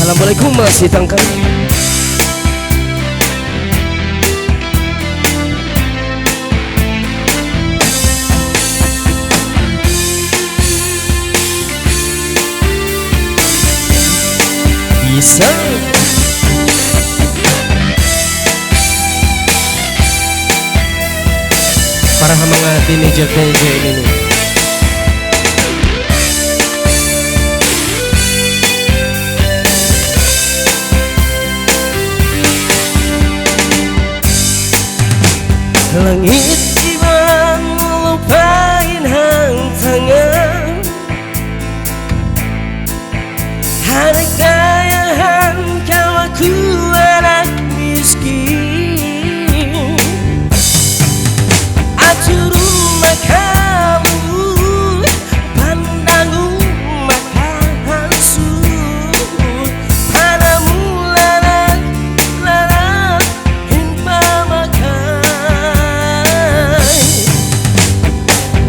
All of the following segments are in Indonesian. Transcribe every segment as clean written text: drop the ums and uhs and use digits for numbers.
Assalamualaikum masih tangkap. Bisa para mga teenager ini nih. Langit iman lupain hantangan, anak kayahan kau aku anak miskin. Atur rumah kamu, pandang rumah hansu, padamu lanak himpa makan.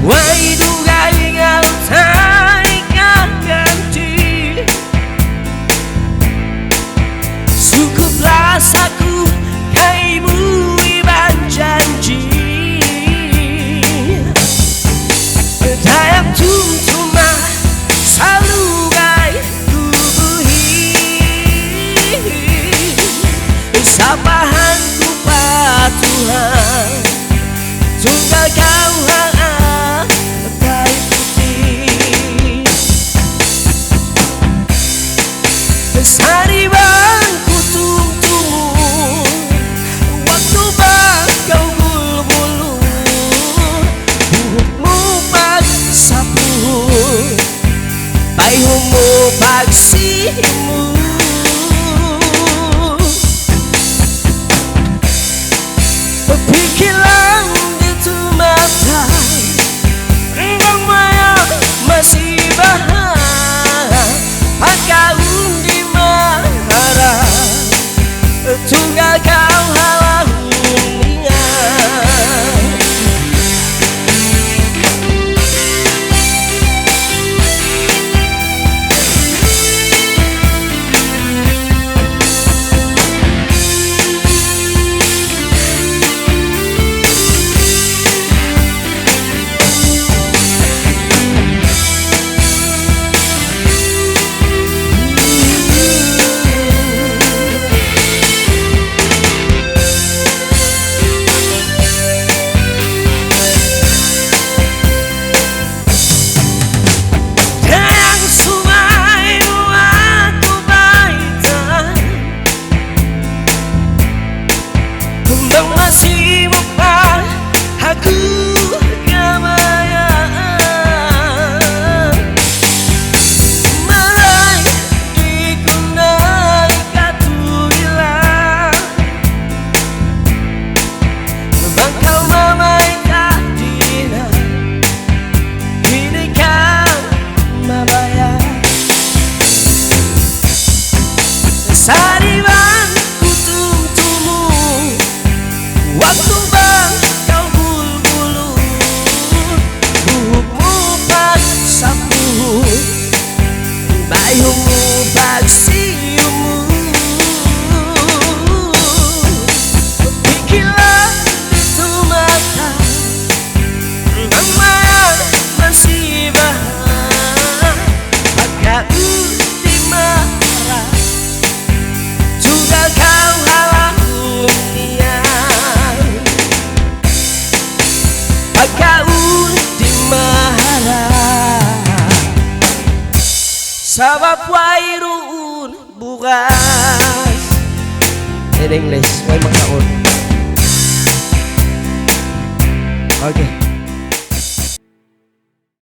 Wai dugai ngaltai ganti, cukuplah saku kaimu iban janji. Dayang tumtuma salugai tubuhi, sapahanku patuhan tunggal kau tai putih. Sehari bang ku tunggu, waktu bang kau bulu-bulu, buhukmu pag sapu, payungmu pagsimu. Pikiran itu mata, engkau maya masih bahaya, pakaun di marah, tunggal kau halang ingat. Masih muka aku kebayaan, merai dikunai katu hilang, bangkau mamai kadina, ini kau mamaya. Sariban kutum-tumu, waktu bang kau bulu-bulu, buhukmu pas sapu, bayungmu pagsiumu. Pikiran itu mata, engkau maya masih bahaya, pakaun di marah, juga kau halang niat. Pakaun di marah, sabab wairun bukas. In English, way makaon. Okay.